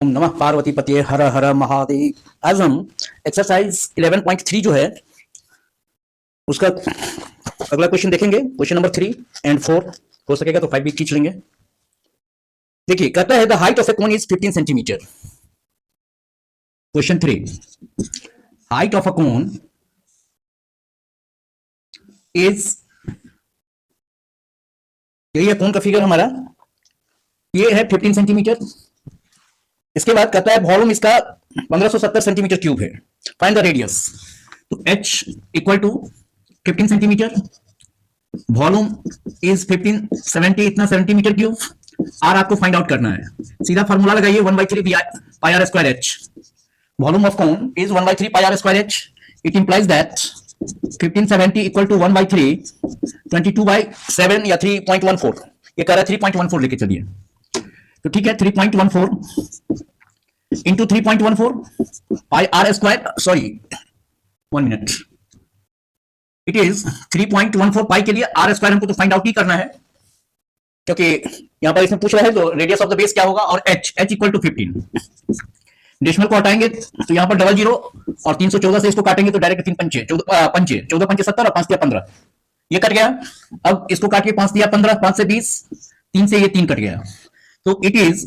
ओम नमः पार्वती पते हर हर महादेव। आज हम एक्सरसाइज 11.3 जो है उसका अगला क्वेश्चन देखेंगे। क्वेश्चन नंबर 3 एंड 4 हो सकेगा तो 5 भी खींच लेंगे। देखिए, कहता है the height of A cone is 15 centimetre. Question 3, height of a cone is, यही है कोन का फिगर हमारा, ये है 15 सेंटीमीटर। इसके बाद कहता है वॉल्यूम इसका 1570 सेंटीमीटर क्यूब है। Find the radius. तो h equal to 15 centimetre, volume is 1570 इतना सेंटीमीटर क्यूब, r आपको फाइंड आउट करना है। सीधा फॉर्मूला लगाइए 1/3 pi r square h। Volume of cone is 1/3 pi r square h। It implies that 1570 equal to 1/3 22/7 या 3.14। ये कह रहा है 3.14 लेके चलिए, तो ठीक है 3.14 into 3.14 pi r square, sorry 1 minute, it is 3.14 pi के लिए आर स्क्वायर हमको तो फाइंड आउट ही करना है, क्योंकि यहां पर इसमें पूछ रहा है तो रेडियस ऑफ द बेस क्या होगा, और h इक्वल टू 15। डेसिमल को हटाएंगे तो यहां पर डबल जीरो और 314 से इसको काटेंगे तो डायरेक्ट 3 पंचे 14 पंचे 70 और 5 दिया 15, ये कट गया। अब इसको काटिए 5 दिया 15, 5 से 20, 3 से ये 3 कट गया, तो it is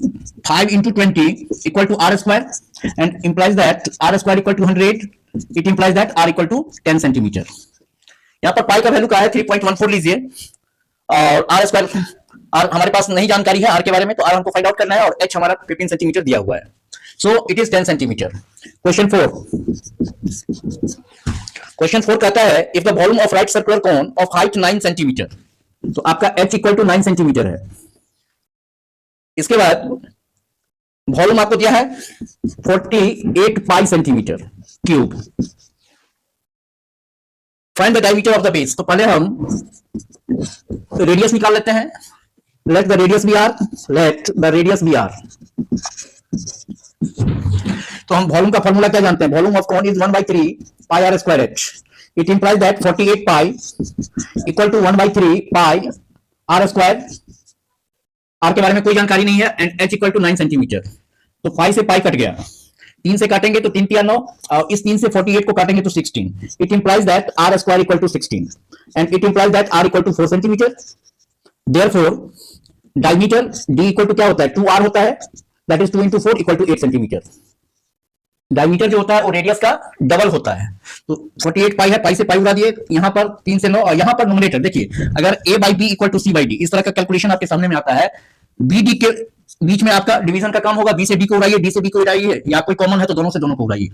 5 into 20 equal to r square and implies that r square equal to 100. It implies that r equal to 10 centimetre. यहाँ पर पाई का वैल्यू क्या है 3.14 लीजिए, और r स्क्वायर r हमारे पास नहीं जानकारी है r के बारे में, तो r हमको फाइंड आउट करना है, और h हमारा 15 सेंटीमीटर दिया हुआ है, so it is 10 centimetre. Question 4 कहता है if the volume of right circular cone of height 9 centimetre, तो आपका h इक्वल टू 9 सेंटीमीटर है। इसके बाद वॉल्यूम आपको दिया है 48 pi centimetre cube. Find the diameter of the base. तो पहले हम रेडियस निकाल लेते हैं। Let the radius be r, let the radius be r. तो हम वॉल्यूम का फॉर्मूला क्या जानते हैं, volume of cone is 1/3 pi r square h. It implies that 48 pi equal to 1/3 pi r square. R के बारे में कोई जानकारी नहीं है, and h equal to 9 centimetre. तो 5 से पाई कट गया, 3 से काटेंगे तो 3 3 9, और इस 3 से 48 को काटेंगे तो 16। It implies that r square equal to 16 and it implies that r equal to 4 centimetre. Therefore diameter d equal to क्या होता है 2r होता है, that is 2 into 4 equal to 8 centimetre. Diameter जो होता है वो रेडियस का डबल होता है, तो 48 पाई है, पाई से पाई उड़ा दिए, यहां पर 3 से 9, और यहां पर न्यूमरेटर देखिए, अगर a by b equal to c by d, इस तरह का कैलकुलेशन आपके सामने में आता है। बी डी के बीच में आपका डिवीजन का काम होगा, बी से डी को उड़ाइए, डी से बी को उड़ाइए, या कोई कॉमन है तो दोनों से दोनों को उड़ाइए।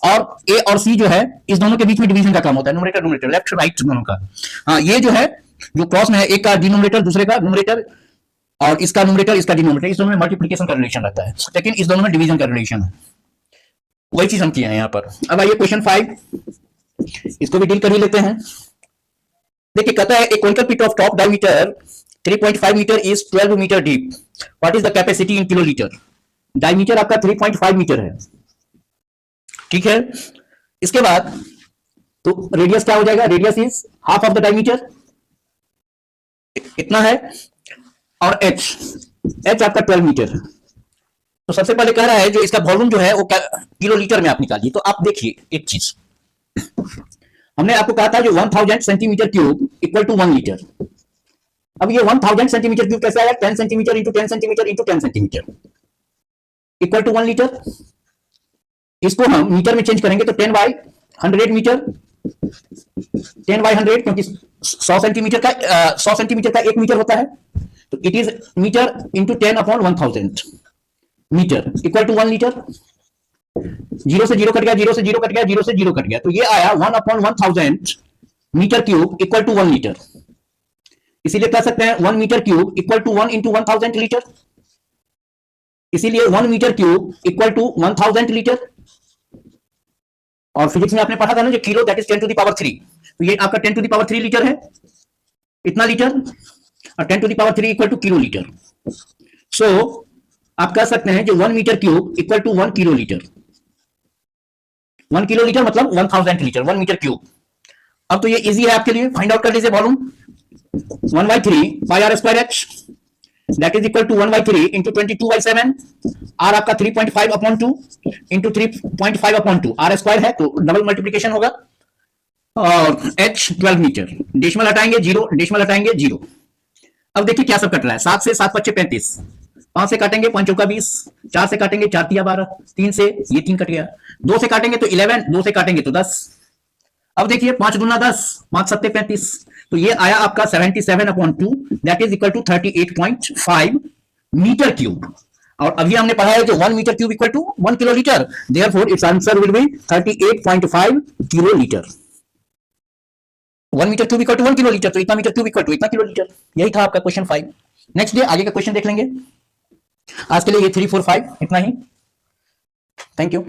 और ए और सी जो है इस दोनों के बीच में डिवीजन का काम होता है, न्यूमरेटर न्यूमरेटर, लेफ्ट राइट दोनों का। हाँ, ये जो है जो क्रॉस में है, एक का डिनोमिनेटर दूसरे का न्यूमरेटर, और इसका न्यूमरेटर इसका डिनोमिनेटर, इस दोनों में मल्टीप्लिकेशन का रिलेशन रहता है, लेकिन इस दोनों में डिवीजन का रिलेशन है। वही चीज हम किए हैं यहाँ पर। अब आइए क्वेश्चन 5, इसको भी डील कर ही लेते हैं। देखिए, कहता है एक conical pit of top diameter 3.5 metre is 12 metre deep, what is the capacity in kilolitre. Diameter आपका 3.5 मीटर है, ठीक है। इसके बाद तो रेडियस क्या हो जाएगा, radius is half of the diameter, इतना है, और h आपका 12 मीटर। तो सबसे पहले कह रहा है जो इसका वॉल्यूम जो है वो किलोलीटर में आप निकालिए। तो आप देखिए एक चीज, हमने आपको कहा था जो 1000 centimetre cube equal to 1 litre. अब ये 1000 सेंटीमीटर क्यूब कैसे आया, 10 centimetre into 10 centimetre into 10 centimetre equal to 1 litre. इसको हम मीटर में चेंज करेंगे तो 10/100 मीटर, 10/100, क्योंकि 100 सेंटीमीटर का 1 मीटर होता है, तो it is metre into 10/1000 metre equal to 1 litre. 0 से 0 कट गया, 0 से 0 कट गया, 0 से 0 कट गया, तो ये आया 1/1000 metre cube equal to 1 litre. इसीलिए कह सकते हैं 1 metre cube equal to 1 into 1000 litre, इसीलिए 1 metre cube equal to 1000 litre. और फिजिक्स में आपने पढ़ा था ना जो kilo, that is 10 to the power 3, तो ये आपका 10 टू द पावर 3 लीटर है, इतना लीटर, और 10 to the power 3 equal to kilo litre. So आप कह सकते हैं जो 1 metre cube equal to 1 kilo litre. 1 kilo litre मतलब 1000 लीटर, 1 मीटर क्यूब। अब तो ये इजी है आपके लिए, फाइंड आउट कर लीजिए volume 1/3 pi r square h. That is equal to 1/3 into 22/7, r आपका 3.5 upon 2 into 3.5 upon 2, r square है तो डबल मल्टीप्लीकेशन होगा, और एच 12 मीटर। डेसिमल हटाएंगे 0, डेसिमल हटाएंगे 0। अब देखिए क्या सब कट रहा है, 7 से 7 5 35, 5 से काटेंगे 5 चौका 20, 4 से काटेंगे 4 तिया 12, 3 से ये 3 कट गया, 2 से काटेंगे तो 11, 2 से काटेंगे तो 10। अब देखिए 5 दूना 10, 5 सत्ते 35, तो ये आया आपका 77/2, that is equal to 38.5 metre cube. और अभी हमने पढ़ा है कि 1 metre cube equal to 1 kilolitre, therefore its answer will be 38.5 kilolitre. 1 metre cube equal to 1 kilolitre, तो इतना मीटर क्यूब इक्वल टू इतना किलोलीटर। यही था आपका क्वेश्चन 5। नेक्स्ट डे आगे का क्वेश्चन देख लेंगे। आज के लिए ये 3 4 5 इतना ही। Thank you.